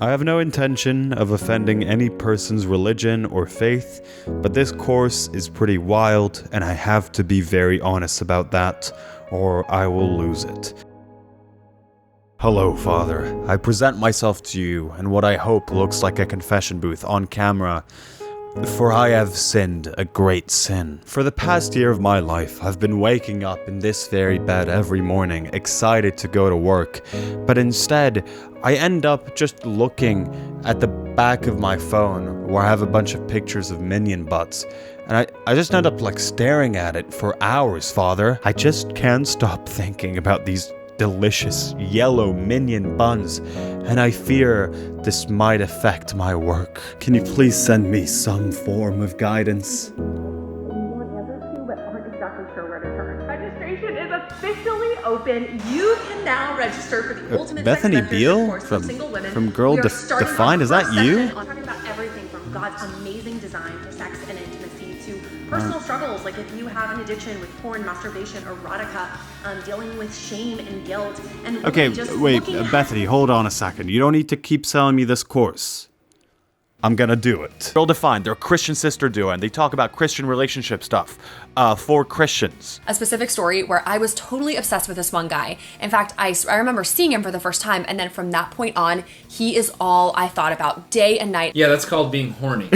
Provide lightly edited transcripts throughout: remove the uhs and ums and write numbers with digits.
I have no intention of offending any person's religion or faith, but this course is pretty wild, and I have to be very honest about that, or I will lose it. Hello, Father. I present myself to you in what I hope looks like a confession booth on camera. For I have sinned a great sin. For the past year of my life, I've been waking up in this very bed every morning, excited to go to work. But instead, I end up just looking at the back of my phone, where I have a bunch of pictures of minion butts. And I just end up staring at it for hours, Father. I just can't stop thinking about these delicious yellow minion buns, and I fear this might affect my work. Can you please send me some form of guidance? We want answers to, but aren't exactly sure where to turn. Registration is officially open. You can now register for the ultimate Bethany sex Beal course for single women. from Girl We are starting Defined. our Is that first you? session on talking about everything from God's amazing design for sex and intimacy to personal struggles, like if you have an addiction with porn, masturbation, erotica, dealing with shame and guilt, and Okay, just wait, looking at- Bethany, hold on a second. You don't need to keep selling me this course. I'm gonna do it. Girl Defined, they're a Christian sister duo, and they talk about Christian relationship stuff for Christians. A specific story where I was totally obsessed with this one guy. In fact, I remember seeing him for the first time, and then from that point on, he is all I thought about day and night. Yeah, that's called being horny.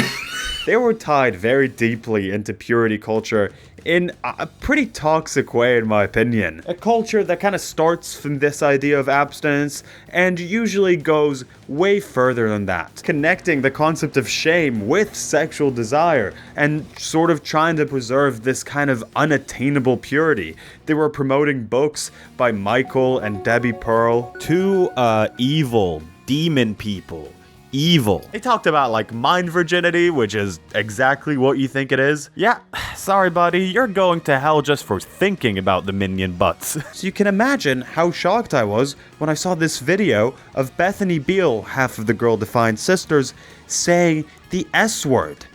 They were tied very deeply into purity culture in a pretty toxic way, in my opinion. A culture that kind of starts from this idea of abstinence and usually goes way further than that, connecting the concept of shame with sexual desire and sort of trying to preserve this kind of unattainable purity. They were promoting books by Michael and Debbie Pearl, two evil demon people. Evil. They talked about mind virginity, which is exactly what you think it is. Yeah, sorry buddy, you're going to hell just for thinking about the minion butts. So you can imagine how shocked I was when I saw this video of Bethany Beal, half of the Girl Defined sisters, saying the S word.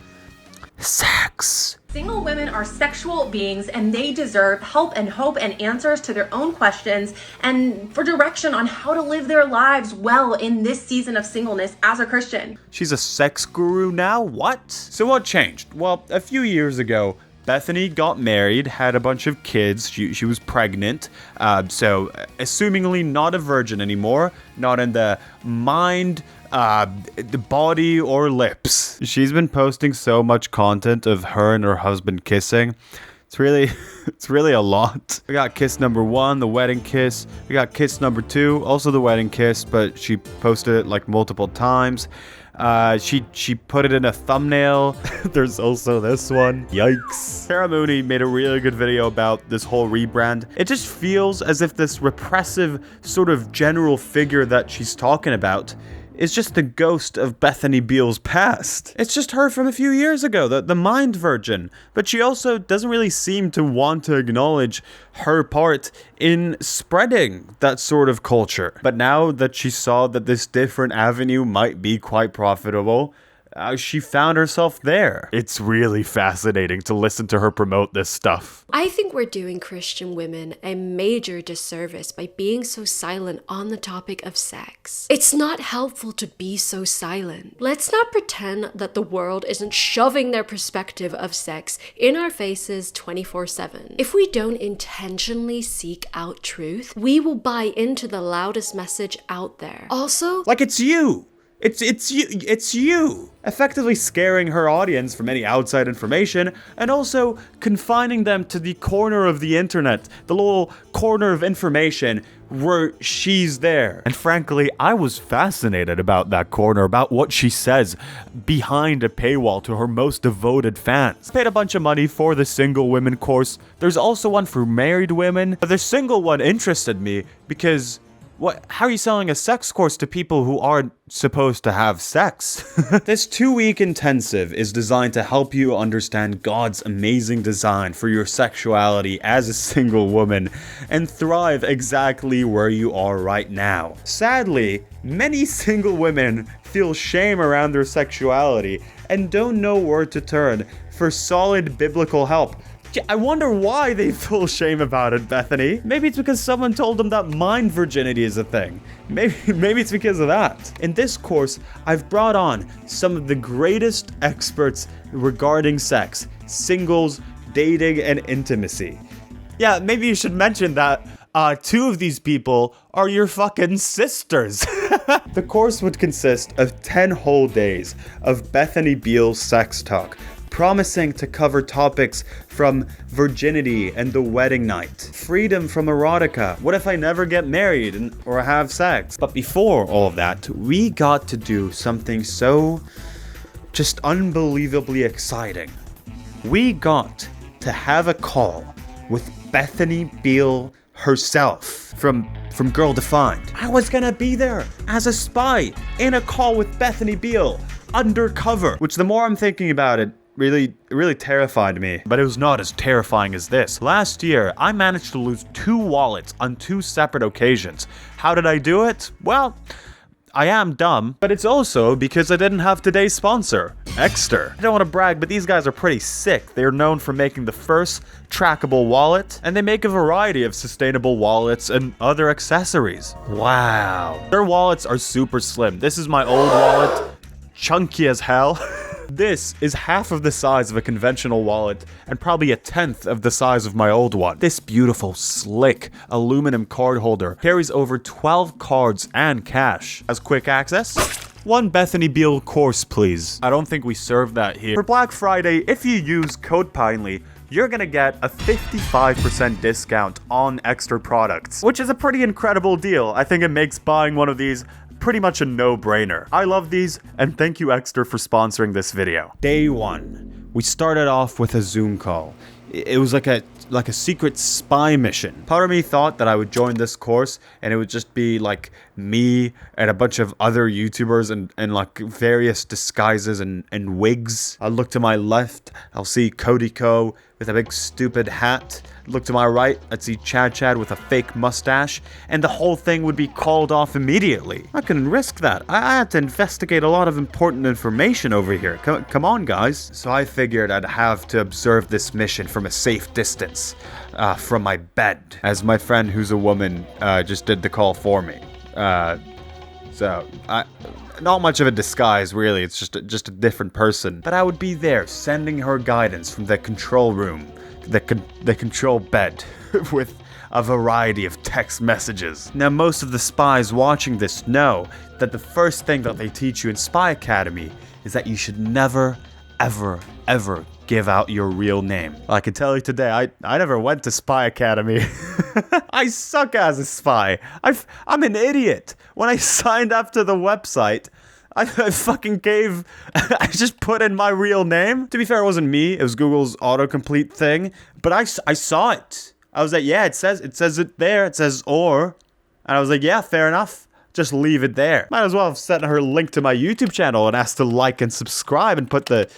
Sex. Single women are sexual beings and they deserve help and hope and answers to their own questions and for direction on how to live their lives well in this season of singleness as a Christian. She's a sex guru now? What? So what changed? Well, a few years ago, Bethany got married, had a bunch of kids, she was pregnant, so assumingly not a virgin anymore, not in the mind, the body, or lips. She's been posting so much content of her and her husband kissing. It's really a lot. We got kiss number 1, the wedding kiss. We got kiss number 2, also the wedding kiss, but she posted it multiple times. She put it in a thumbnail. There's also this one. Yikes. Sarah Mooney made a really good video about this whole rebrand. It just feels as if this repressive sort of general figure that she's talking about is just the ghost of Bethany Beal's past. It's just her from a few years ago, the mind virgin. But she also doesn't really seem to want to acknowledge her part in spreading that sort of culture. But now that she saw that this different avenue might be quite profitable, she found herself there. It's really fascinating to listen to her promote this stuff. I think we're doing Christian women a major disservice by being so silent on the topic of sex. It's not helpful to be so silent. Let's not pretend that the world isn't shoving their perspective of sex in our faces 24/7. If we don't intentionally seek out truth, we will buy into the loudest message out there. Also, it's you. It's you. Effectively scaring her audience from any outside information and also confining them to the corner of the internet, the little corner of information where she's there. And frankly, I was fascinated about that corner, about what she says behind a paywall to her most devoted fans. Paid a bunch of money for the single women course. There's also one for married women, but the single one interested me because how are you selling a sex course to people who aren't supposed to have sex? This 2-week intensive is designed to help you understand God's amazing design for your sexuality as a single woman and thrive exactly where you are right now. Sadly, many single women feel shame around their sexuality and don't know where to turn for solid biblical help I wonder why they feel shame about it, Bethany. Maybe it's because someone told them that mind virginity is a thing. Maybe it's because of that. In this course, I've brought on some of the greatest experts regarding sex, singles, dating, and intimacy. Yeah, maybe you should mention that 2 of these people are your fucking sisters. The course would consist of 10 whole days of Bethany Beal's sex talk, promising to cover topics from virginity and the wedding night, freedom from erotica, what if I never get married or have sex. But before all of that, we got to do something so just unbelievably exciting. We got to have a call with Bethany Beal herself from Girl Defined. I was gonna be there as a spy in a call with Bethany Beal, undercover, which the more I'm thinking about it, really terrified me. But it was not as terrifying as this. Last year, I managed to lose 2 wallets on 2 separate occasions. How did I do it? Well, I am dumb, but it's also because I didn't have today's sponsor, Exter. I don't want to brag, but these guys are pretty sick. They're known for making the first trackable wallet, and they make a variety of sustainable wallets and other accessories. Wow. Their wallets are super slim. This is my old wallet, chunky as hell. This is half of the size of a conventional wallet and probably 1/10 of the size of my old one. This beautiful, slick aluminum card holder carries over 12 cards and cash. Has quick access. 1 Bethany Beal course, please. I don't think we serve that here. For Black Friday, if you use code PINELY, you're gonna get a 55% discount on extra products, which is a pretty incredible deal. I think it makes buying one of these pretty much a no-brainer. I love these, and thank you Exter for sponsoring this video. Day 1, we started off with a Zoom call. It was like a secret spy mission. Part of me thought that I would join this course and it would just be like me and a bunch of other YouTubers and like various disguises and wigs. I'll look to my left, I'll see Cody Co with a big stupid hat. Look to my right, I'd see Chad with a fake mustache, and the whole thing would be called off immediately. I couldn't risk that. I had to investigate a lot of important information over here. Come on, guys. So I figured I'd have to observe this mission from a safe distance, from my bed, as my friend who's a woman just did the call for me. Not much of a disguise, really. It's just a different person. But I would be there, sending her guidance from the control room, the control bed, with a variety of text messages. Now, most of the spies watching this know that the first thing that they teach you in Spy Academy is that you should never, ever, ever give out your real name. I can tell you today, I never went to Spy Academy. I suck as a spy. I'm an idiot. When I signed up to the website, I fucking I just put in my real name. To be fair, it wasn't me. It was Google's autocomplete thing. But I saw it. I was like, yeah, it says it there. It says or. And I was like, yeah, fair enough. Just leave it there. Might as well have sent her a link to my YouTube channel and asked to like and subscribe and put the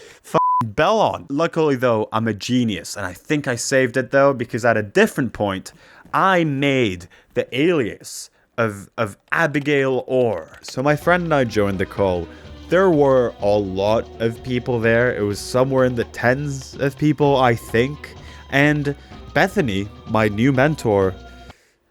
bell on. Luckily, though, I'm a genius. And I think I saved it, though, because at a different point, I made the alias of Abigail Orr. So my friend and I joined the call. There were a lot of people there. It was somewhere in the tens of people, I think. And Bethany, my new mentor,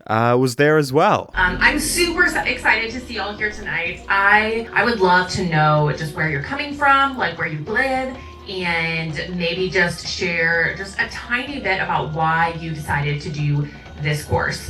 was there as well. I'm super excited to see y'all here tonight. I would love to know just where you're coming from, like where you live, and maybe just share just a tiny bit about why you decided to do this course.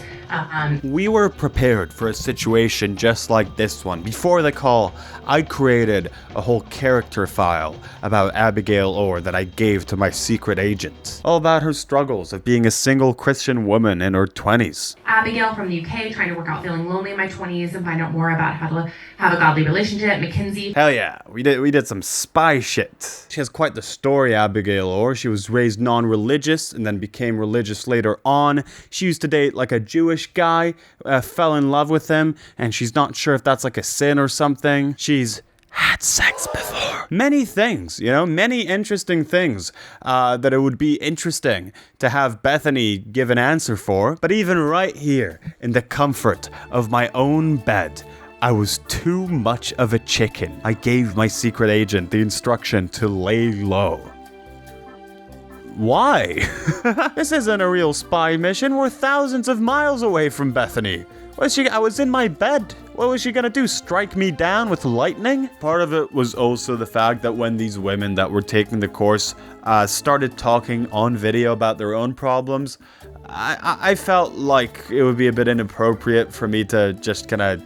We were prepared for a situation just like this one. Before the call, I created a whole character file about Abigail Orr that I gave to my secret agent. All about her struggles of being a single Christian woman in her 20s. Abigail from the UK, trying to work out feeling lonely in my 20s and find out more about how to have a godly relationship. Mackenzie. Hell yeah, we did some spy shit. She has quite the story, Abigail Orr. She was raised non-religious and then became religious later on. She used to date like a Jewish guy, fell in love with him, and she's not sure if that's like a sin or something. She's had sex before. Many things, many interesting things that it would be interesting to have Bethany give an answer for. But even right here, in the comfort of my own bed, I was too much of a chicken. I gave my secret agent the instruction to lay low. why? This isn't a real spy mission. We're thousands of miles away from Bethany. I was in my bed. What was she gonna do, strike me down with lightning? Part of it was also the fact that when these women that were taking the course started talking on video about their own problems, I felt like it would be a bit inappropriate for me to just kind of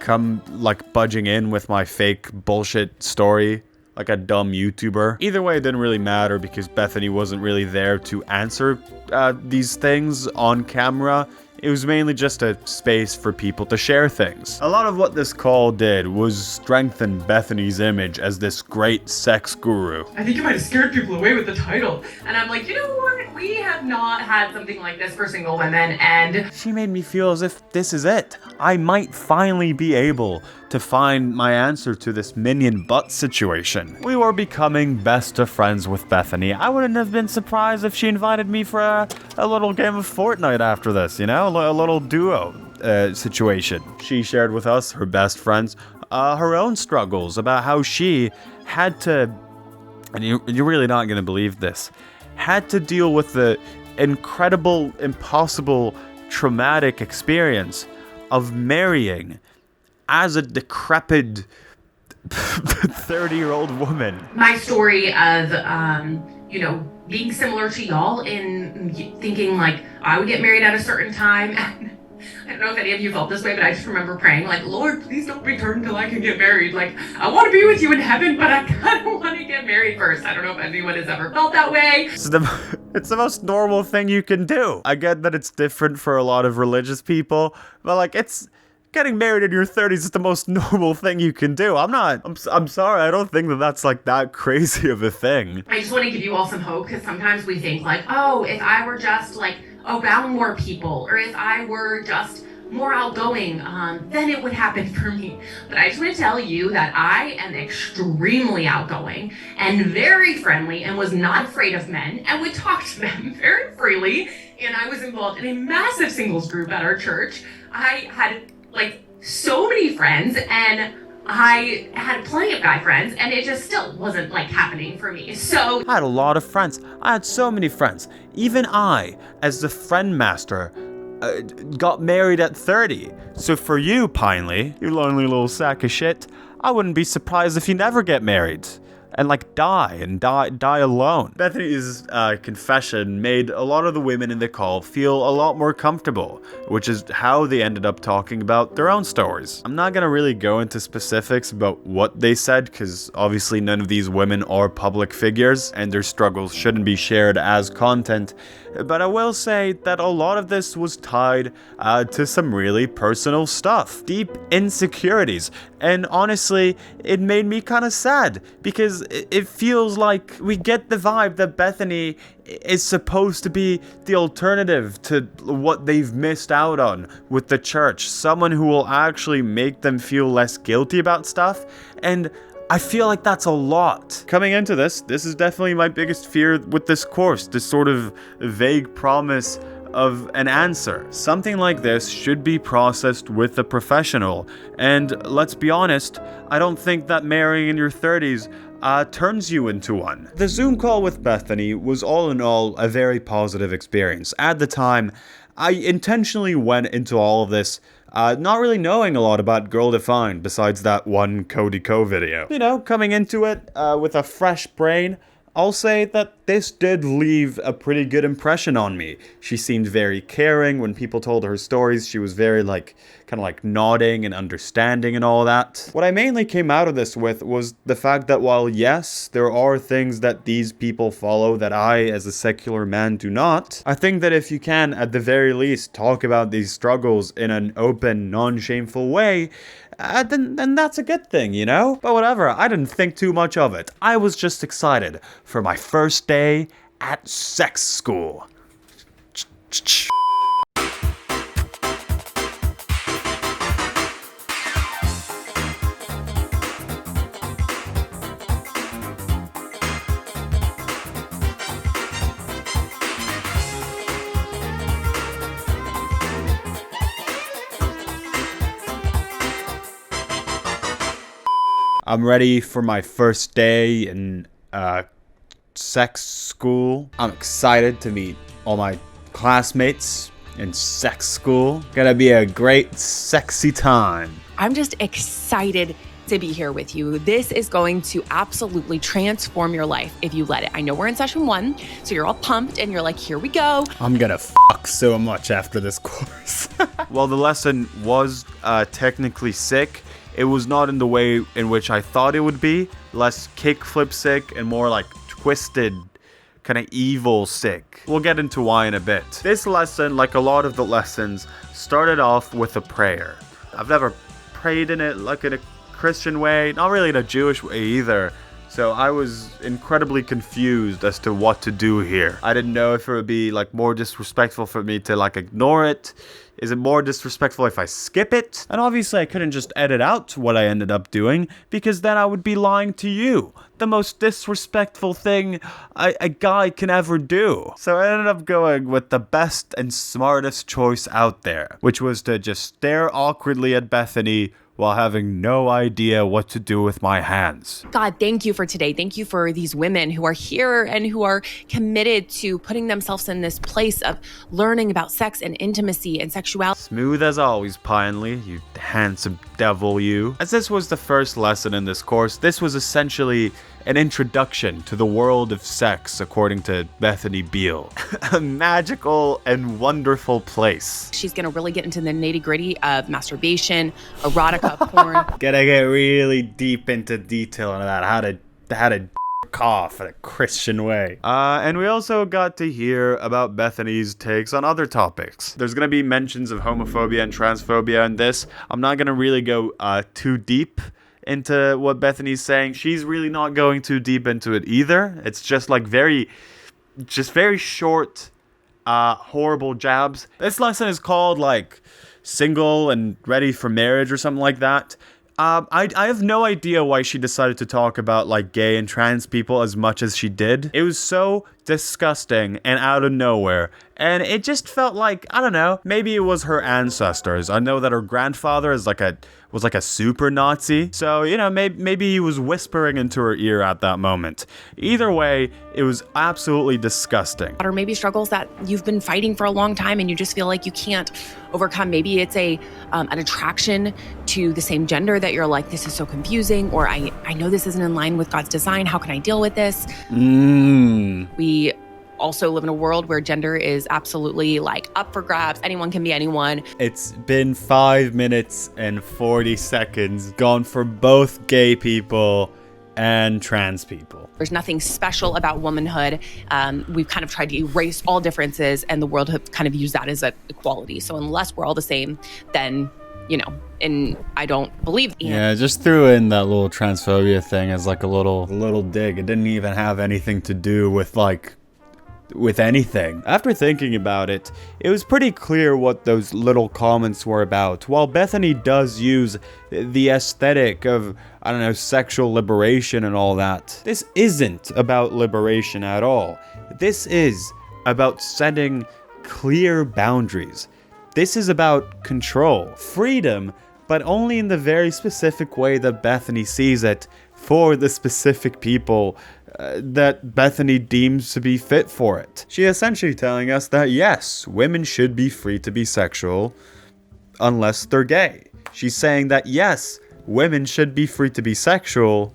come like budging in with my fake bullshit story like a dumb YouTuber. Either way, it didn't really matter because Bethany wasn't really there to answer these things on camera. It was mainly just a space for people to share things. A lot of what this call did was strengthen Bethany's image as this great sex guru. I think you might have scared people away with the title. And I'm like, you know what? We have not had something like this for single women, and she made me feel as if this is it. I might finally be able to find my answer to this minion butt situation. We were becoming best of friends with Bethany. I wouldn't have been surprised if she invited me for a little game of Fortnite after this, you know? A little duo situation. She shared with us, her best friends, her own struggles about how she had to, and you're really not going to believe this, had to deal with the incredible, impossible, traumatic experience of marrying as a decrepit 30-year-old woman. My story of, being similar to y'all in thinking like I would get married at a certain time. And I don't know if any of you felt this way, but I just remember praying like, Lord, please don't return until I can get married. Like, I want to be with you in heaven, but I kind of want to get married first. I don't know if anyone has ever felt that way. It's the most normal thing you can do. I get that it's different for a lot of religious people, but like getting married in your 30s is the most normal thing you can do. I'm sorry, I don't think that that's like that crazy of a thing. I just want to give you all some hope, because sometimes we think like, oh, if I were just like around more people, or if I were just more outgoing, then it would happen for me. But I just want to tell you that I am extremely outgoing and very friendly and was not afraid of men and would talk to them very freely. And I was involved in a massive singles group at our church. I had like so many friends, and I had plenty of guy friends, and it just still wasn't like happening for me. So I had a lot of friends. I had so many friends. Even I, as the friend master, got married at 30. So for you, Pinely, you lonely little sack of shit, I wouldn't be surprised if you never get married. And like die alone. Bethany's confession made a lot of the women in the call feel a lot more comfortable, which is how they ended up talking about their own stories. I'm not gonna really go into specifics about what they said, because obviously none of these women are public figures and their struggles shouldn't be shared as content. But I will say that a lot of this was tied to some really personal stuff, deep insecurities, and honestly, it made me kind of sad, because it feels like we get the vibe that Bethany is supposed to be the alternative to what they've missed out on with the church, someone who will actually make them feel less guilty about stuff, and I feel like that's a lot. Coming into this is definitely my biggest fear with this course, this sort of vague promise of an answer. Something like this should be processed with a professional, and let's be honest, I don't think that marrying in your 30s turns you into one. The Zoom call with Bethany was all in all a very positive experience. At the time, I intentionally went into all of this not really knowing a lot about Girl Defined besides that one Cody Co video. You know, coming into it with a fresh brain, I'll say that this did leave a pretty good impression on me. She seemed very caring. When people told her stories, she was very kind of nodding and understanding and all that. What I mainly came out of this with was the fact that while yes, there are things that these people follow that I, as a secular man, do not, I think that if you can, at the very least, talk about these struggles in an open, non-shameful way, then that's a good thing, you know? But whatever, I didn't think too much of it. I was just excited for my first day at sex school. I'm ready for my first day in sex school. I'm excited to meet all my classmates in sex school. Gonna be a great sexy time. I'm just excited to be here with you. This is going to absolutely transform your life if you let it. I know we're in session 1, so you're all pumped and you're like, here we go. I'm gonna fuck so much after this course. While the lesson was technically sick, it was not in the way in which I thought it would be. Less kickflip sick and more like twisted, kind of evil sick. We'll get into why in a bit. This lesson, like a lot of the lessons, started off with a prayer. I've never prayed in it like in a Christian way, not really in a Jewish way either. So I was incredibly confused as to what to do here. I didn't know if it would be like more disrespectful for me to like ignore it. Is it more disrespectful if I skip it? And obviously I couldn't just edit out what I ended up doing, because then I would be lying to you. The most disrespectful thing a guy can ever do. So I ended up going with the best and smartest choice out there, which was to just stare awkwardly at Bethany while having no idea what to do with my hands. God, thank you for today. Thank you for these women who are here and who are committed to putting themselves in this place of learning about sex and intimacy and sexuality. Smooth as always, Pinely, you handsome devil you. As this was the first lesson in this course, this was essentially an introduction to the world of sex, according to Bethany Beal. A magical and wonderful place. She's going to really get into the nitty-gritty of masturbation, erotica, porn. Gonna get really deep into detail on that, how to jerk off in a Christian way. And we also got to hear about Bethany's takes on other topics. There's gonna be mentions of homophobia and transphobia in this. I'm not gonna really go too deep into what Bethany's saying. She's really not going too deep into it either. It's just like very short, horrible jabs. This lesson is called like single and ready for marriage or something like that. I have no idea why she decided to talk about like gay and trans people as much as she did. It was so disgusting and out of nowhere. And it just felt like, I don't know, maybe it was her ancestors. I know that her grandfather was like a super Nazi. So, you know, maybe he was whispering into her ear at that moment. Either way, it was absolutely disgusting. Or maybe struggles that you've been fighting for a long time and you just feel like you can't overcome. Maybe it's an attraction to the same gender that you're like, this is so confusing, or I know this isn't in line with God's design. How can I deal with this? We also live in a world where gender is absolutely like up for grabs. Anyone can be anyone. It's been 5 minutes and 40 seconds gone for both gay people and trans people. There's nothing special about womanhood. We've kind of tried to erase all differences, and the world have kind of used that as an equality. So unless we're all the same, then, you know, and I don't believe. Yeah, just threw in that little transphobia thing as like a little dig. It didn't even have anything to do with anything. After thinking about it, it was pretty clear what those little comments were about. While Bethany does use the aesthetic of, I don't know, sexual liberation and all that, this isn't about liberation at all. This is about setting clear boundaries. This is about control, freedom, but only in the very specific way that Bethany sees it for the specific people that Bethany deems to be fit for it. She is essentially telling us that yes, women should be free to be sexual unless they're gay. She's saying that yes, women should be free to be sexual,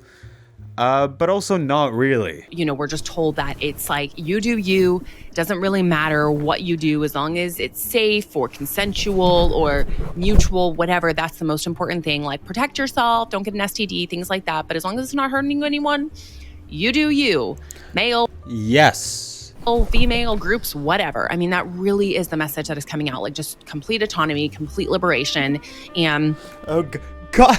but also not really. You know, we're just told that it's like, you do you, doesn't really matter what you do as long as it's safe or consensual or mutual, whatever. That's the most important thing. Like, protect yourself, don't get an STD, things like that. But as long as it's not hurting anyone, you do you. Male. Yes. Female, groups, whatever. I mean, that really is the message that is coming out. Like, just complete autonomy, complete liberation. And oh God,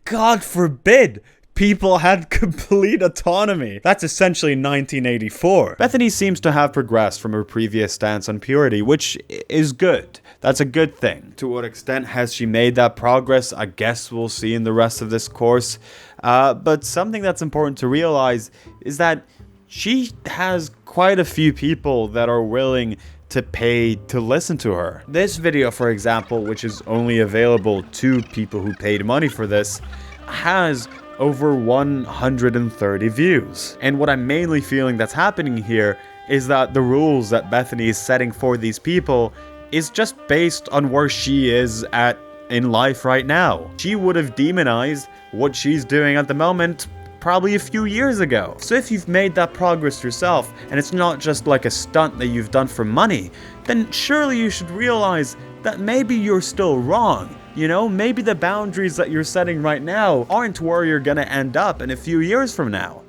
God forbid people had complete autonomy. That's essentially 1984. Bethany seems to have progressed from her previous stance on purity, which is good. That's a good thing. To what extent has she made that progress? I guess we'll see in the rest of this course. But something that's important to realize is that she has quite a few people that are willing to pay to listen to her. This video, for example, which is only available to people who paid money for this, has over 130 views. And what I'm mainly feeling that's happening here is that the rules that Bethany is setting for these people is just based on where she is at in life right now. She would have demonized what she's doing at the moment probably a few years ago. So if you've made that progress yourself, and it's not just like a stunt that you've done for money, then surely you should realize that maybe you're still wrong. You know, maybe the boundaries that you're setting right now aren't where you're gonna end up in a few years from now.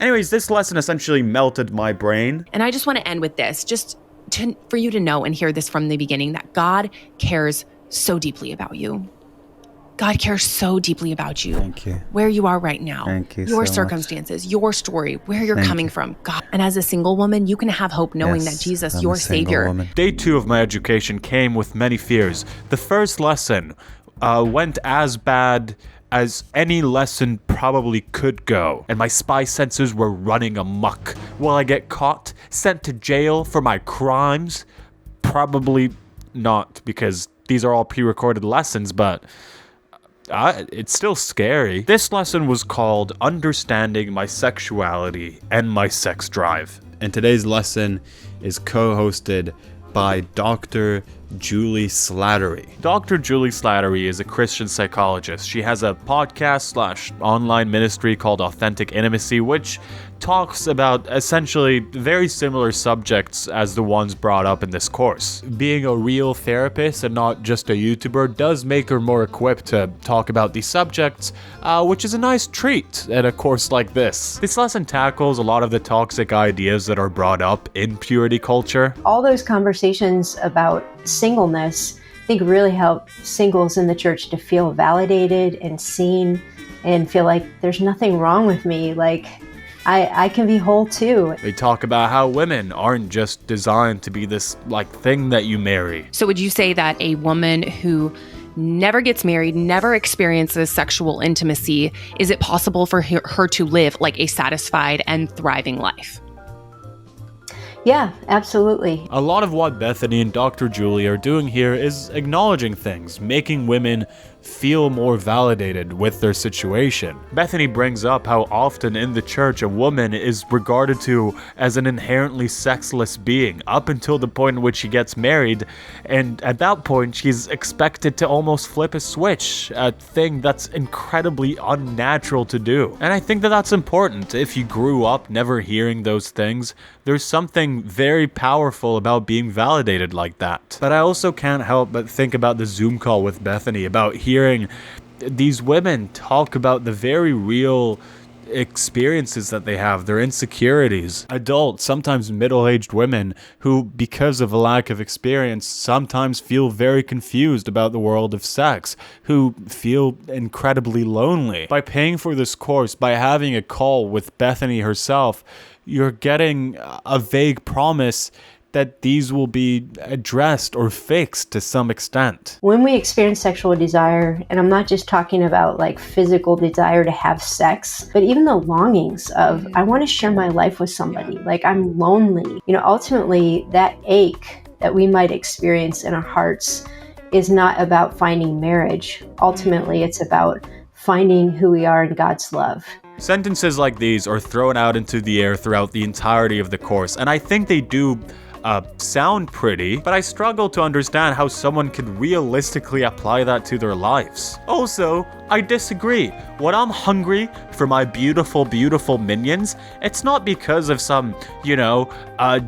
Anyways, this lesson essentially melted my brain. And I just want to end with this, for you to know and hear this from the beginning, that God cares so deeply about you. God cares so deeply about you. Thank you. Where you are right now. Thank you your so circumstances, your story, where you're coming from. God. And as a single woman, you can have hope knowing that Jesus, your Savior. Day 2 of my education came with many fears. The first lesson went as bad as any lesson probably could go, and my spy senses were running amok. Will I get caught, sent to jail for my crimes? Probably not, because these are all pre-recorded lessons, but it's still scary. This lesson was called Understanding My Sexuality and My Sex Drive. And today's lesson is co-hosted by Dr. Julie Slattery. Dr. Julie Slattery is a Christian psychologist. She has a podcast/online ministry called Authentic Intimacy, which talks about essentially very similar subjects as the ones brought up in this course. Being a real therapist and not just a YouTuber does make her more equipped to talk about these subjects, which is a nice treat at a course like this. This lesson tackles a lot of the toxic ideas that are brought up in purity culture. All those conversations about singleness, I think, really help singles in the church to feel validated and seen and feel like there's nothing wrong with me. Like, I can be whole too. They talk about how women aren't just designed to be this thing that you marry. So would you say that a woman who never gets married, never experiences sexual intimacy, is it possible for her to live like a satisfied and thriving life? Yeah, absolutely. A lot of what Bethany and Dr. Julie are doing here is acknowledging things, making women feel more validated with their situation. Bethany brings up how often in the church a woman is regarded to as an inherently sexless being up until the point in which she gets married, and at that point she's expected to almost flip a switch, a thing that's incredibly unnatural to do. And I think that that's important. If you grew up never hearing those things, there's something very powerful about being validated like that. But I also can't help but think about the Zoom call with Bethany, about hearing these women talk about the very real experiences that they have, their insecurities. Adults, sometimes middle-aged women who, because of a lack of experience, sometimes feel very confused about the world of sex, who feel incredibly lonely. By paying for this course, by having a call with Bethany herself, you're getting a vague promise that these will be addressed or fixed to some extent. When we experience sexual desire, and I'm not just talking about like physical desire to have sex, but even the longings of, I want to share my life with somebody, like I'm lonely. You know, ultimately that ache that we might experience in our hearts is not about finding marriage. Ultimately, it's about finding who we are in God's love. Sentences like these are thrown out into the air throughout the entirety of the course, and I think they do sound pretty, but I struggle to understand how someone could realistically apply that to their lives. Also, I disagree. When I'm hungry for my beautiful, beautiful minions, it's not because of some,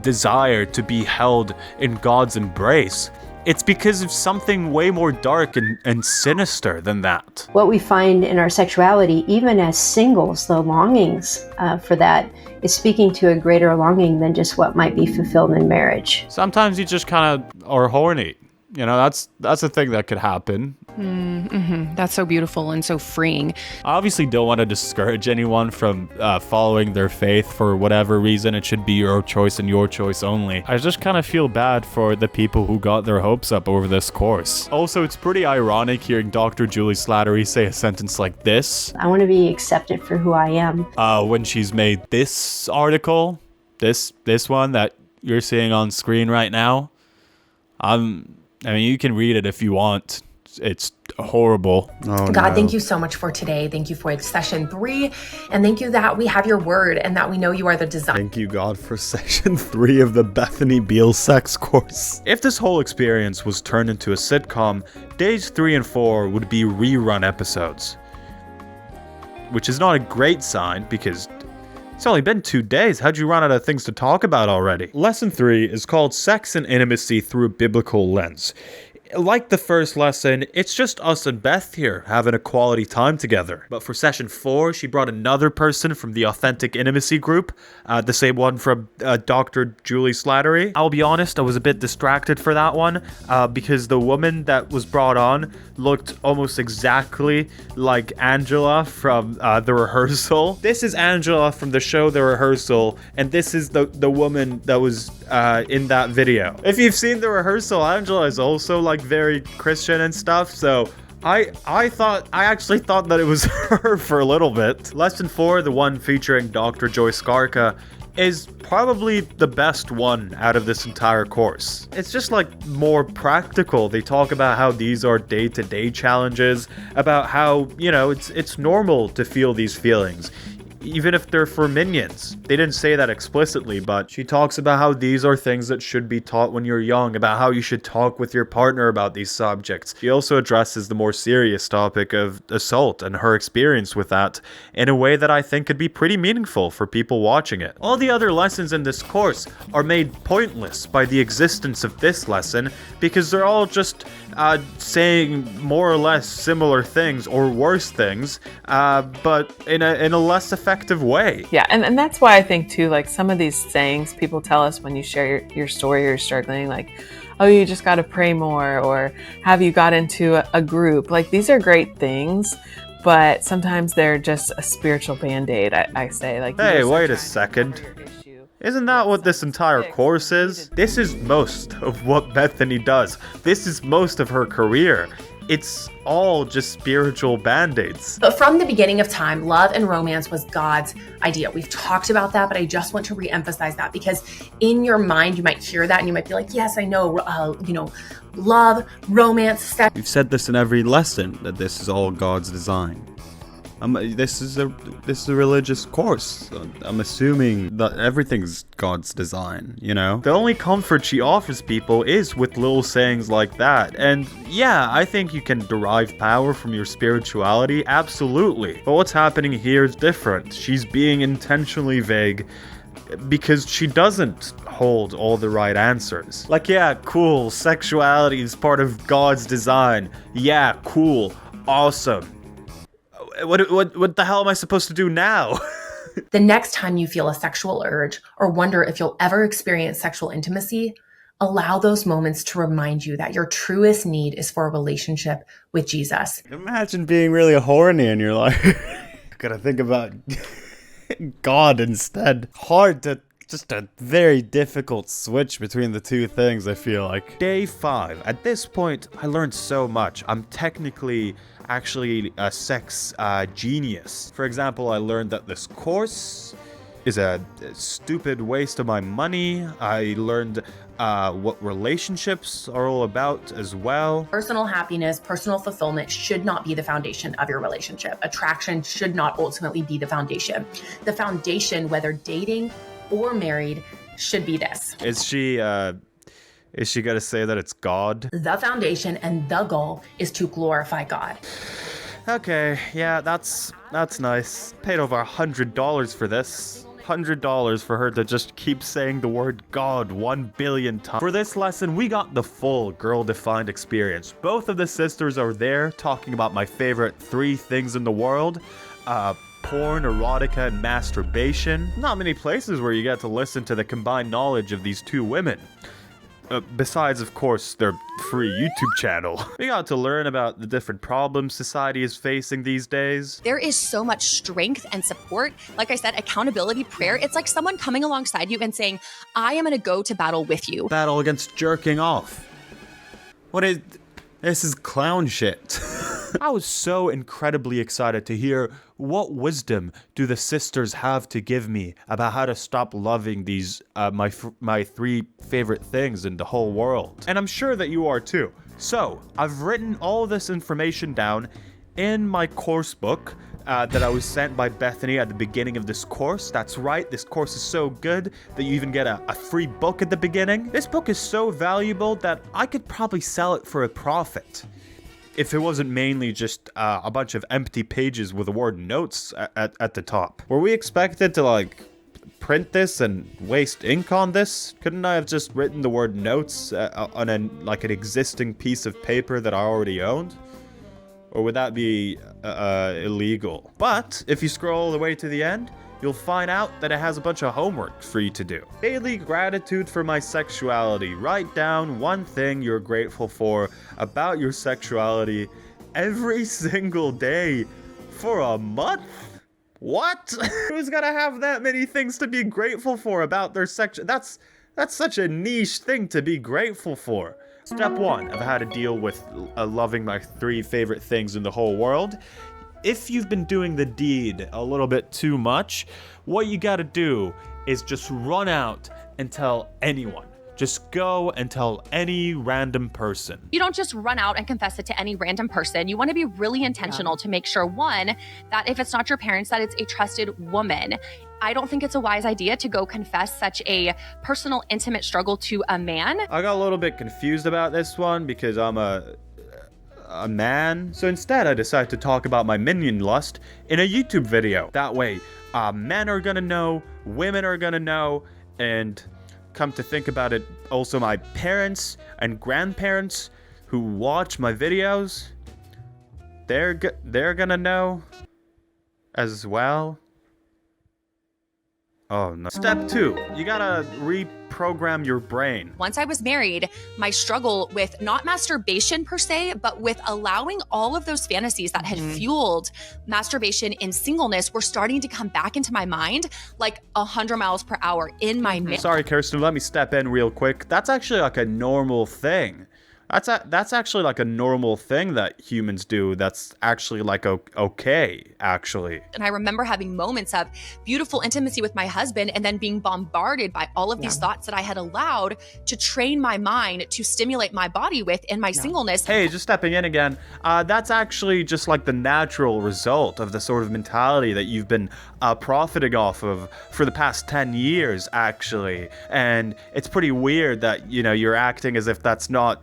desire to be held in God's embrace. It's because of something way more dark and sinister than that. What we find in our sexuality, even as singles, the longings for that is speaking to a greater longing than just what might be fulfilled in marriage. Sometimes you just kind of are horny. That's a thing that could happen. That's so beautiful and so freeing. I obviously don't want to discourage anyone from following their faith for whatever reason. It should be your choice and your choice only. I just kind of feel bad for the people who got their hopes up over this course. Also, it's pretty ironic hearing Dr. Julie Slattery say a sentence like this. I want to be accepted for who I am. When she's made this article, this one that you're seeing on screen right now, you can read it if you want. It's horrible. Oh, God, thank you so much for today. Thank you for session 3. And thank you that we have your word and that we know you are the designer. Thank you, God, for session 3 of the Bethany Beal sex course. If this whole experience was turned into a sitcom, days 3 and 4 would be rerun episodes. Which is not a great sign because it's only been 2 days. How'd you run out of things to talk about already? Lesson 3 is called Sex and Intimacy Through a Biblical Lens. Like the first lesson, it's just us and Beth here having a quality time together. But for session 4, she brought another person from the Authentic Intimacy group, the same one from Dr. Julie Slattery. I'll be honest, I was a bit distracted for that one because the woman that was brought on looked almost exactly like Angela from The Rehearsal. This is Angela from the show The Rehearsal, and this is the woman that was in that video. If you've seen The Rehearsal, Angela is also like very Christian and stuff, so I actually thought that it was her for a little bit. Lesson 4, the one featuring Dr. Joy Skarka, is probably the best one out of this entire course. It's just like more practical. They talk about how these are day-to-day challenges, about how, you know, it's normal to feel these feelings, even if they're for minions. They didn't say that explicitly, but she talks about how these are things that should be taught when you're young, about how you should talk with your partner about these subjects. She also addresses the more serious topic of assault and her experience with that in a way that I think could be pretty meaningful for people watching it. All the other lessons in this course are made pointless by the existence of this lesson because they're all just saying more or less similar things or worse things, but in a less effective way. Yeah, and that's why I think too, like some of these sayings people tell us when you share your story, you're struggling, like, oh, you just got to pray more, or have you got into a group? Like, these are great things, but sometimes they're just a spiritual band-aid. I say, like, hey, wait a second. Isn't that what this entire course is? This is most of what Bethany does. This is most of her career. It's all just spiritual band-aids. But from the beginning of time, love and romance was God's idea. We've talked about that, but I just want to re-emphasize that because in your mind, you might hear that and you might be like, yes, I know, love, romance, sex. We've said this in every lesson, that this is all God's design. This is a religious course. I'm assuming that everything's God's design, you know? The only comfort she offers people is with little sayings like that. And yeah, I think you can derive power from your spirituality, absolutely. But what's happening here is different. She's being intentionally vague because she doesn't hold all the right answers. Like, yeah, cool, sexuality is part of God's design. Yeah, cool, awesome. What the hell am I supposed to do now? The next time you feel a sexual urge or wonder if you'll ever experience sexual intimacy, allow those moments to remind you that your truest need is for a relationship with Jesus. Imagine being really horny and you're like, gotta think about God instead. Just a very difficult switch between the two things, I feel like. Day 5. At this point, I learned so much. I'm technically actually a sex genius. For example, I learned that this course is a stupid waste of my money. I learned what relationships are all about as well. Personal happiness, personal fulfillment should not be the foundation of your relationship. Attraction should not ultimately be the foundation. The foundation, whether dating or married, should be this. Is she gonna say that it's God? The foundation and the goal is to glorify God. Okay, yeah, that's nice. Paid over $100 for this. $100 for her to just keep saying the word God 1 billion times. For this lesson, we got the full girl-defined experience. Both of the sisters are there talking about my favorite 3 things in the world. Porn, erotica, and masturbation. Not many places where you get to listen to the combined knowledge of these 2 women. Besides, of course, their free YouTube channel. We got to learn about the different problems society is facing these days. There is so much strength and support. Like I said, accountability, prayer. It's like someone coming alongside you and saying, I am going to go to battle with you. Battle against jerking off. This is clown shit. I was so incredibly excited to hear what wisdom do the sisters have to give me about how to stop loving these my 3 favorite things in the whole world. And I'm sure that you are too. So, I've written all this information down in my course book that I was sent by Bethany at the beginning of this course. That's right, this course is so good that you even get a free book at the beginning. This book is so valuable that I could probably sell it for a profit, if it wasn't mainly just a bunch of empty pages with the word notes at the top. Were we expected to, like, print this and waste ink on this? Couldn't I have just written the word notes on an existing piece of paper that I already owned? Or would that be illegal? But if you scroll all the way to the end, you'll find out that it has a bunch of homework for you to do. Daily gratitude for my sexuality. Write down one thing you're grateful for about your sexuality every single day for a month. What? Who's gonna have that many things to be grateful for about their sex? That's such a niche thing to be grateful for. Step 1 of how to deal with loving my 3 favorite things in the whole world. If you've been doing the deed a little bit too much, what you gotta do is just run out and tell anyone. Just go and tell any random person. You don't just run out and confess it to any random person. You want to be really intentional to make sure, one, that if it's not your parents, that it's a trusted woman. I don't think it's a wise idea to go confess such a personal, intimate struggle to a man. I got a little bit confused about this one because I'm a man. So instead, I decided to talk about my minion lust in a YouTube video. That way, men are gonna know, women are gonna know, and come to think about it, also my parents and grandparents who watch my videos, they're gonna know as well. Oh no. Step 2, you gotta reprogram your brain. Once I was married, my struggle with not masturbation per se, but with allowing all of those fantasies that had fueled masturbation in singleness were starting to come back into my mind like 100 miles per hour in my marriage. Sorry, Kirsten, let me step in real quick. That's actually like a normal thing. That's actually like a normal thing that humans do. That's actually like okay, actually. And I remember having moments of beautiful intimacy with my husband and then being bombarded by all of these thoughts that I had allowed to train my mind to stimulate my body with in my singleness. Hey, just stepping in again. That's actually just like the natural result of the sort of mentality that you've been profiting off of for the past 10 years, actually. And it's pretty weird that, you know, you're acting as if that's not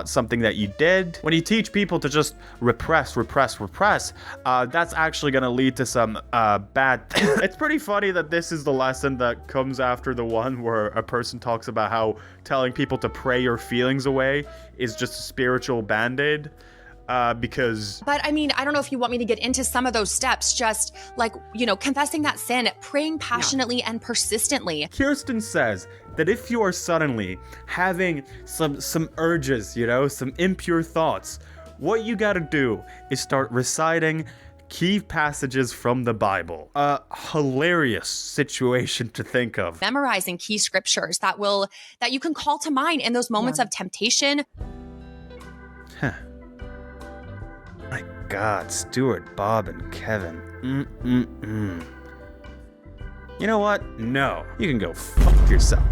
something that you did. When you teach people to just repress, that's actually gonna lead to some bad It's pretty funny that this is the lesson that comes after the one where a person talks about how telling people to pray your feelings away is just a spiritual band-aid. Because... But I mean, I don't know if you want me to get into some of those steps, just like, you know, confessing that sin, praying passionately and persistently. Kirsten says that if you are suddenly having some urges, you know, some impure thoughts, what you gotta do is start reciting key passages from the Bible. A hilarious situation to think of. Memorizing key scriptures that you can call to mind in those moments of temptation. My God, Stuart, Bob, and Kevin. You know what? No. You can go fuck yourself.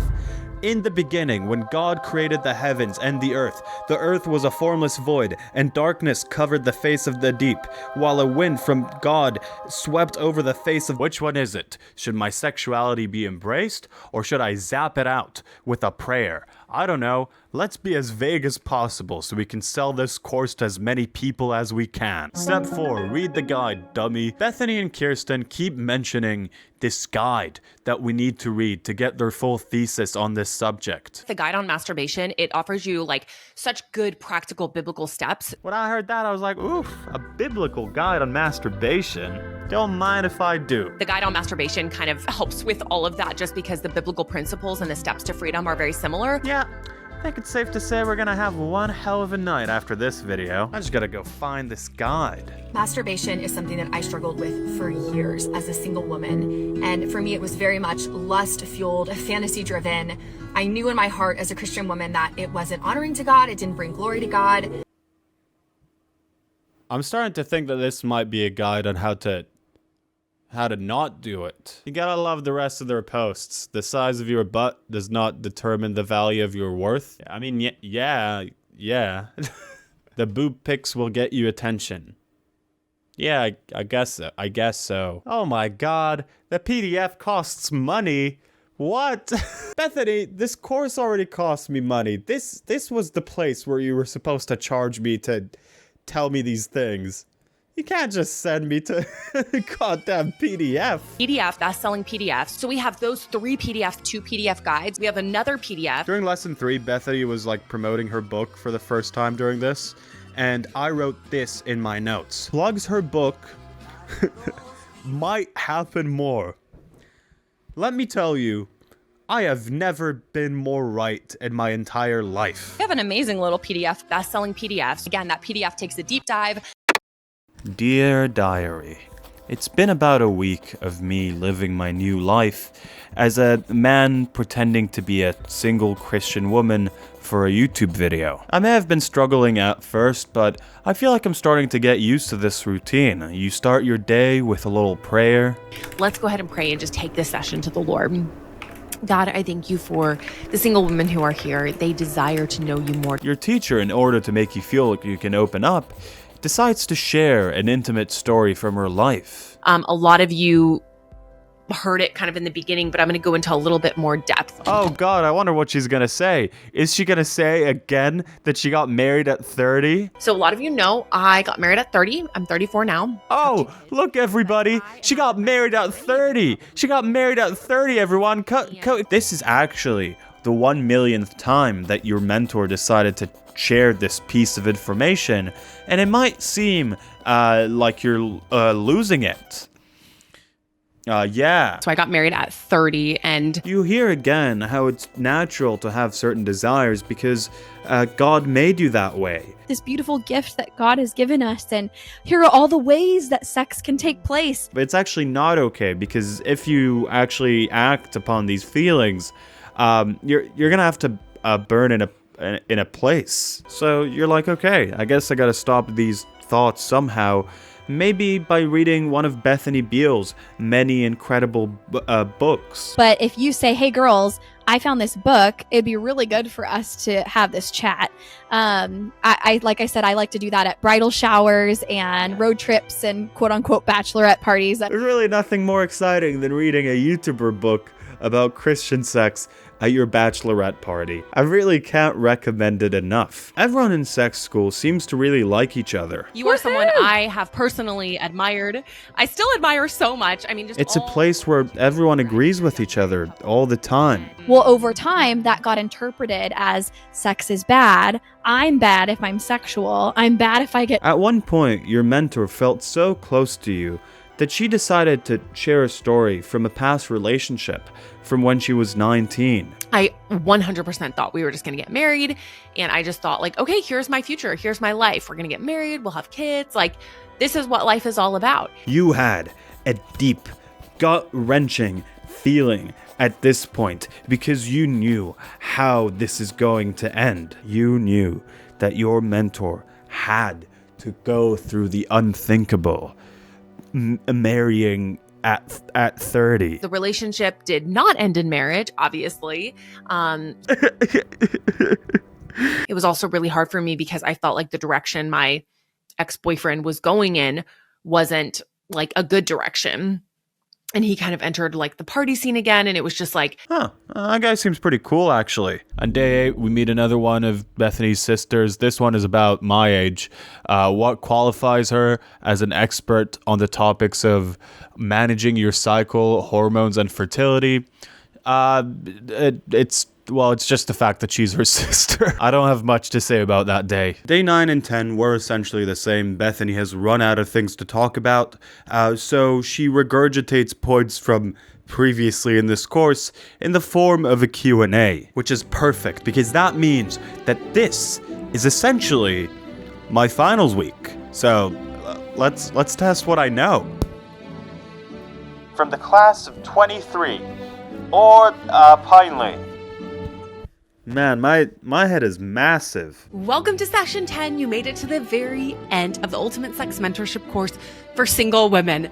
In the beginning, when God created the heavens and the earth was a formless void, and darkness covered the face of the deep, while a wind from God swept over the face of... Which one is it? Should my sexuality be embraced, or should I zap it out with a prayer? I don't know. Let's be as vague as possible so we can sell this course to as many people as we can. Step 4, read the guide, dummy. Bethany and Kirsten keep mentioning this guide that we need to read to get their full thesis on this subject. The guide on masturbation, it offers you like such good practical biblical steps. When I heard that, I was like, oof, a biblical guide on masturbation. Don't mind if I do. The guide on masturbation kind of helps with all of that just because the biblical principles and the steps to freedom are very similar. Yeah. I think it's safe to say we're gonna have one hell of a night after this video. I just gotta go find this guide. Masturbation is something that I struggled with for years as a single woman. And for me, it was very much lust-fueled, fantasy-driven. I knew in my heart as a Christian woman that it wasn't honoring to God, it didn't bring glory to God. I'm starting to think that this might be a guide on how to not do it. You gotta love the rest of their posts. The size of your butt does not determine the value of your worth. I mean, yeah. The boob pics will get you attention. Yeah, I guess so. Oh my god, the PDF costs money. What? Bethany, this course already cost me money. This was the place where you were supposed to charge me to tell me these things. You can't just send me to goddamn PDF. PDF, best-selling PDFs. So we have those 3 PDFs, 2 PDF guides. We have another PDF. During lesson 3, Bethany was like promoting her book for the first time during this, and I wrote this in my notes. Plugs her book. Might happen more. Let me tell you, I have never been more right in my entire life. We have an amazing little PDF, best-selling PDFs. Again, that PDF takes a deep dive. Dear Diary, it's been about a week of me living my new life as a man pretending to be a single Christian woman for a YouTube video. I may have been struggling at first, but I feel like I'm starting to get used to this routine. You start your day with a little prayer. Let's go ahead and pray and just take this session to the Lord. God, I thank you for the single women who are here. They desire to know you more. Your teacher, in order to make you feel like you can open up, decides to share an intimate story from her life. A lot of you heard it kind of in the beginning, but I'm going to go into a little bit more depth. Oh God, I wonder what she's going to say. Is she going to say again that she got married at 30? So a lot of you know I got married at 30. I'm 34 now. Oh, look everybody. She got married at 30. She got married at 30, everyone. This is actually the 1 millionth time that your mentor decided to share this piece of information, and it might seem like you're losing it. Yeah. So I got married at 30, and you hear again how it's natural to have certain desires because God made you that way. This beautiful gift that God has given us, and here are all the ways that sex can take place. But it's actually not okay, because if you actually act upon these feelings, you're gonna have to burn in a place. So you're like, okay, I guess I gotta stop these thoughts somehow. Maybe by reading one of Bethany Beal's many incredible books. But if you say, hey girls, I found this book, it'd be really good for us to have this chat. I like I said, I like to do that at bridal showers and road trips and quote unquote bachelorette parties. There's really nothing more exciting than reading a YouTuber book about Christian sex at your bachelorette party. I really can't recommend it enough. Everyone in sex school seems to really like each other. you are someone I have personally admired. I still admire so much. I mean, just It's a place where everyone agrees with each other all the time. Well, over time, that got interpreted as sex is bad. I'm bad if I'm sexual. I'm bad if I get... At one point, your mentor felt so close to you that she decided to share a story from a past relationship from when she was 19. I 100% thought we were just going to get married. And I just thought like, okay, here's my future. Here's my life. We're going to get married. We'll have kids. Like, this is what life is all about. You had a deep, gut-wrenching feeling at this point because you knew how this is going to end. You knew that your mentor had to go through the unthinkable, marrying at 30. The relationship did not end in marriage, obviously. It was also really hard for me because I felt like the direction my ex-boyfriend was going in wasn't like a good direction. And he kind of entered like the party scene again, and it was just like, that guy seems pretty cool, actually. On day 8, we meet another one of Bethany's sisters. This one is about my age. What qualifies her as an expert on the topics of managing your cycle, hormones, and fertility? It's just the fact that she's her sister. I don't have much to say about that day. Day 9 and 10 were essentially the same. Bethany has run out of things to talk about, so she regurgitates points from previously in this course in the form of a Q&A, which is perfect because that means that this is essentially my finals week. So let's test what I know. From the class of 23, or Pineley. Man, my head is massive. welcome to session 10. You made it to the very end of the Ultimate Sex Mentorship course for single women.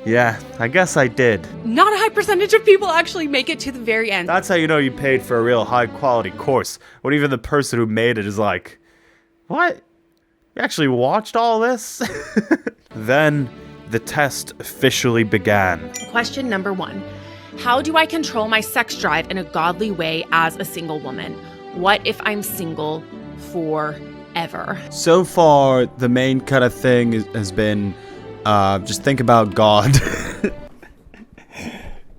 Yeah, I guess I did. Not a high percentage of people actually make it to the very end. That's how you know you paid for a real high quality course. When even the person who made it is like, what? You actually watched all this? Then the test officially began. Question number 1. How do I control my sex drive in a godly way as a single woman? What if I'm single forever? So far, the main kind of thing has been just think about God.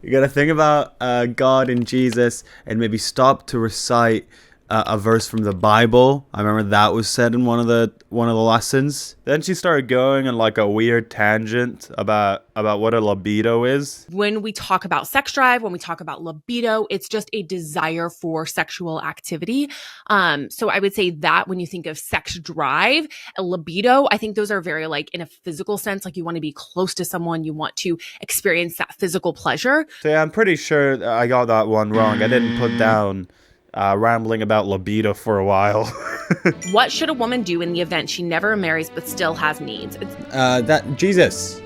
You gotta think about God and Jesus, and maybe stop to recite a verse from the Bible. I remember that was said in one of the lessons. Then she started going on like a weird tangent about what a libido is. When we talk about sex drive, when we talk about libido, it's just a desire for sexual activity. So I would say that when you think of sex drive, a libido, I think those are very like in a physical sense, like you want to be close to someone, you want to experience that physical pleasure. So yeah, I'm pretty sure I got that one wrong. I didn't put down rambling about libido for a while. What should a woman do in the event she never marries but still has needs? That Jesus.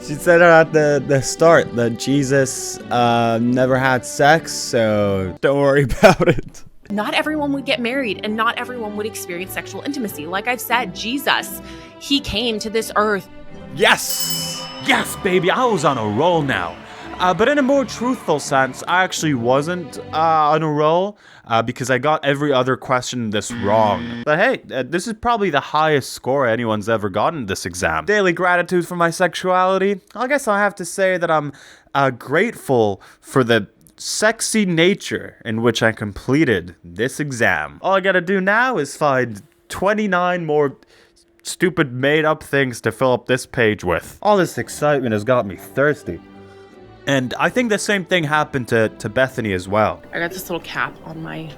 She said at the start that Jesus never had sex, so don't worry about it. Not everyone would get married and not everyone would experience sexual intimacy. Like I've said, Jesus, he came to this earth. Yes! Yes, baby, I was on a roll now. But in a more truthful sense, I actually wasn't on a roll because I got every other question in this wrong. But hey, this is probably the highest score anyone's ever gotten in this exam. Daily gratitude for my sexuality. I guess I'll have to say that I'm grateful for the sexy nature in which I completed this exam. All I gotta do now is find 29 more stupid made-up things to fill up this page with. All this excitement has got me thirsty. And I think the same thing happened to Bethany as well. I got this little cap on my,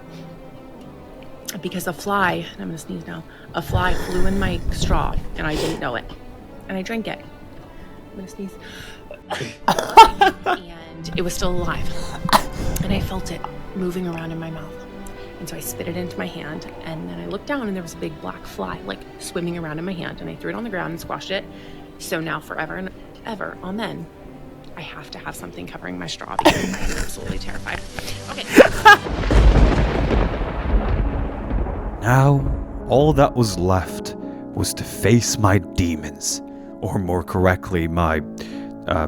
because a fly, and I'm gonna sneeze now, a fly flew in my straw and I didn't know it. And I drank it. I'm gonna sneeze. And it was still alive. And I felt it moving around in my mouth. And so I spit it into my hand, and then I looked down and there was a big black fly like swimming around in my hand, and I threw it on the ground and squashed it. So now forever and ever, amen, I have to have something covering my straw because I'm absolutely terrified. Okay. Now, all that was left was to face my demons, or more correctly, my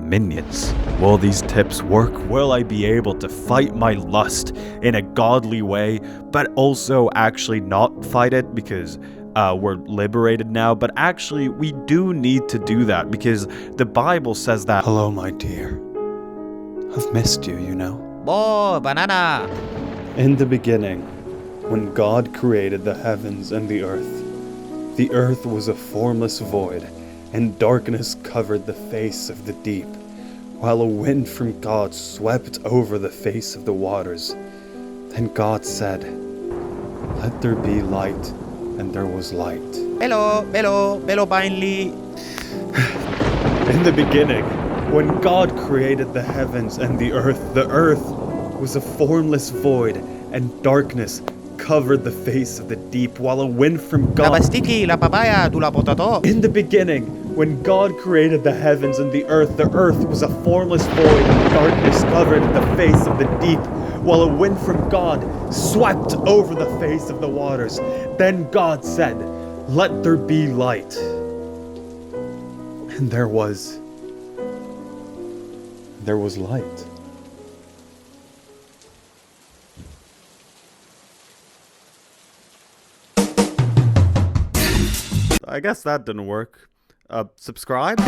minions. Will these tips work? Will I be able to fight my lust in a godly way, but also actually not fight it because we're liberated now? But actually, we do need to do that because the Bible says that. Hello, my dear. I've missed you, you know. Oh, banana! In the beginning, when God created the heavens and the earth was a formless void, and darkness covered the face of the deep, while a wind from God swept over the face of the waters. Then God said, "Let there be light," and there was light. Bello, finally. In the beginning, when God created the heavens and the earth was a formless void, and darkness covered the face of the deep, while a wind from God... La pastiki, la papaya, tu la potato. In the beginning, when God created the heavens and the earth was a formless void, and darkness covered the face of the deep, while a wind from God swept over the face of the waters. Then God said, "Let there be light." And there was light. I guess that didn't work. Subscribe?